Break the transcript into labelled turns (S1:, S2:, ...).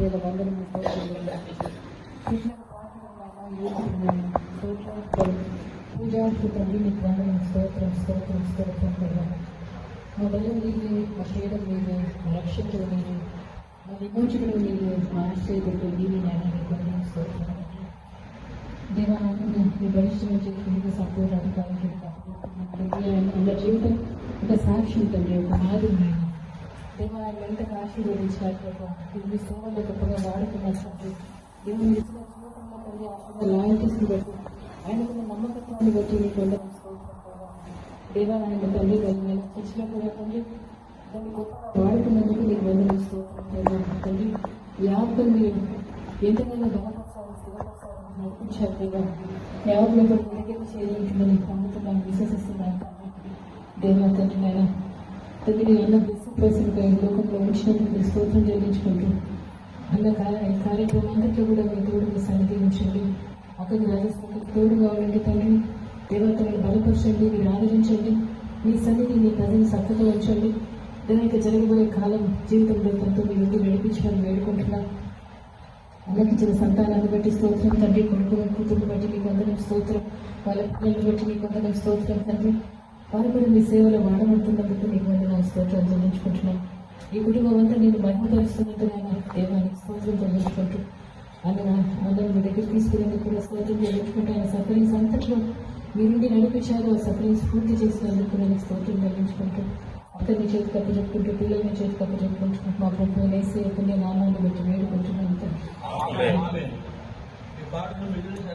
S1: వేల వందలు పూజార్పు తండ్రి నీకు వందనం స్తోత్రం స్తోత్రం స్తోత్రం కదా. మా బలం నీవే, మా శరీరం నీవే, మా రక్షకుడు నీవే, మా విమోచకుడు నీవే, మా ఆశ్రయకుడు నీవే. నాయన నీకు వందనం స్తోత్రం దేవా. మీ బలిష్టం చేసి సంపూర్ణ అధికారం వాళ్ళ జీవితం ఒక సాక్షి తండ్రి, ఒక మాదిరి దేవా. ఆయన ఎంతగా ఆశీర్వదించారు కదా, మీ సేవలో గొప్పగా వాడుకున్నారు తండ్రి. దేవుని ఇచ్చిన జీవితంలో తండ్రి ఆయన లాయల్టీస్ని బట్టి, ఆయనకున్న నమ్మకత్వాన్ని బట్టి నీకు వందనం స్తోత్రం దేవా. ఆయన తండ్రి నేను చర్చలో కూడా తండ్రి దాన్ని గొప్పగా వాడుకున్నందుకు నీకు వందనం స్తోత్రం తండ్రి. యావత్తులు మీరు ఎంతగానో బలపరచాలి, స్థిరపరచాలని నడిపించారు దేవా. యావత్తులతో వెనకెళ్ళి చేయాలంటుందని నమ్ముతున్నాను, విశ్వసిస్తున్నాను దేవా. తండ్రి నాయన తండ్రి అన్న బెస్ట్ పర్సన్గా ఈ లోకంలో ఉంచినందుకు స్తోత్రం చెల్లించుకుంటూ అన్న కార్యక్రమం అంతట్లో కూడా మీ తోడు మీ సన్నిధి ఉంచండి. అక్కడికి రాజస్థానికి తోడుగా ఉండండి తండ్రి. దేవతలను బలపరచండి, మీరు ఆదరించండి. మీ సన్నిధి మీ ప్రజలు చక్కగా ఉంచండి. దానికి జరగబోయే కాలం జీవితంలో తనతో మీ నుండి నడిపించాలని వేడుకుంటున్నాను. అన్నకిచ్చిన సంతానాన్ని బట్టి స్తోత్రం తండ్రి. కొడుకుల కూతురు బట్టి మీకు వందనం స్తోత్రం. వాళ్ళ పిల్లలను బట్టి మీకు వందనం స్తోత్రం తండ్రి. వారు కూడా మీ సేవలో వాడబడుతున్నందుకు మీకు వందనాలు స్తోత్రం చెల్లించుకుంటున్నాను. ఈ కుటుంబం అంతా నేను మహిమపరుస్తున్నట్టు ఆయన దేవానికి స్తోత్రం చెల్లించుకుంటూ అందరూ మీ దగ్గర తీసుకునేందుకు కూడా స్తోత్రం చెల్లించుకుంటూ ఆయన సఫరింగ్స్ అంతట్లో మీ నుండి నడిపించారు. ఆ సఫరింగ్స్ పూర్తి చేసినందుకు నేను స్తోత్రం చెల్లించుకుంటూ అతన్ని చేతి కప్పు చెప్పుకుంటూ పిల్లల్ని చేతి కప్పు చెప్పుకుంటూ మా ప్రభుత్వం వేసే పుణ్య నామాన్ని బట్టి వేడుకుంటున్నాను.